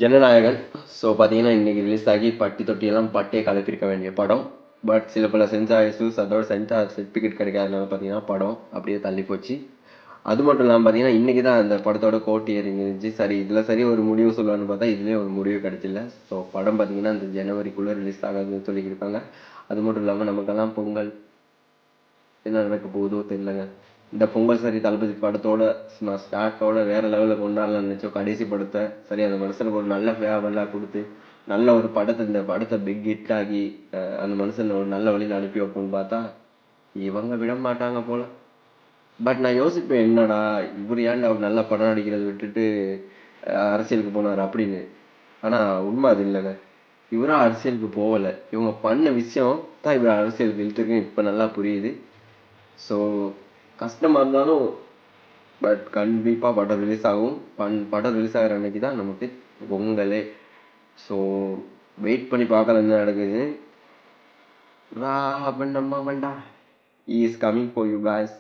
Jananayagan. So பார்த்தீங்கன்னா இன்றைக்கி release ஆகி பட்டி தொட்டியெல்லாம் பட்டே கலப்பிருக்க வேண்டிய படம். பட் சில பல சென்சார் இஷ்யூஸ், அதோட சென்சார் சர்டிஃபிகேட் கிடைக்காதனால பார்த்தீங்கன்னா படம் அப்படியே தள்ளி போச்சு. அது மட்டும் இல்லாமல் பார்த்தீங்கன்னா இன்றைக்கி தான் அந்த படத்தோட கோட் இயரிங் இருந்துச்சு. சரி இதில் சரி ஒரு முடிவு சொல்லலான்னு பார்த்தா இதுலேயே ஒரு முடிவு கிடைச்சில்ல. ஸோ படம் பார்த்தீங்கன்னா இந்த ஜனவரிக்குள்ளே ரிலீஸ் ஆகாதுன்னு சொல்லியிருக்காங்க. அது மட்டும் இல்லாமல் நமக்கெல்லாம் பொங்கல் என்ன நடக்க போகுதோ தெரியலங்க. இந்த பொங்கல் சரி தளபதி படத்தோட ஸ்டார்ட்டோட வேற லெவலில் கொண்டாடலாம்னு நினச்சோம். கடைசி படத்தை சரி அந்த மனுஷனுக்கு ஒரு நல்ல ஃபேவரெலாம் கொடுத்து நல்ல ஒரு இந்த படத்தை பிக் ஹிட் ஆகி அந்த மனுஷனை ஒரு நல்ல வழியில் அனுப்பி வைப்போம்னு பார்த்தா இவங்க விட மாட்டாங்க போல. பட் நான் யோசிப்பேன், என்னடா இவர் ஏன்டா அவர் நல்ல படம் நடிக்கிறத விட்டுட்டு அரசியலுக்கு போனார் அப்படின்னு. ஆனால் உண்மை அது இல்லைங்க. இவரும் அரசியலுக்கு போகலை. இவங்க பண்ண விஷயம் தான் இவர் அரசியலுக்கு இழுத்துருக்குன்னு இப்போ நல்லா புரியுது. ஸோ கஷ்டமாக இருந்தாலும் பட் கண்டிப்பாக படம் ரிலீஸ் ஆகும். படம் ரிலீஸ் ஆகிற அன்னைக்கு தான் நமக்கு பொங்கலே. ஸோ வெயிட் பண்ணி பார்க்கலாம் என்ன நடக்குது. நம்ம வேண்டாம் is coming for you guys.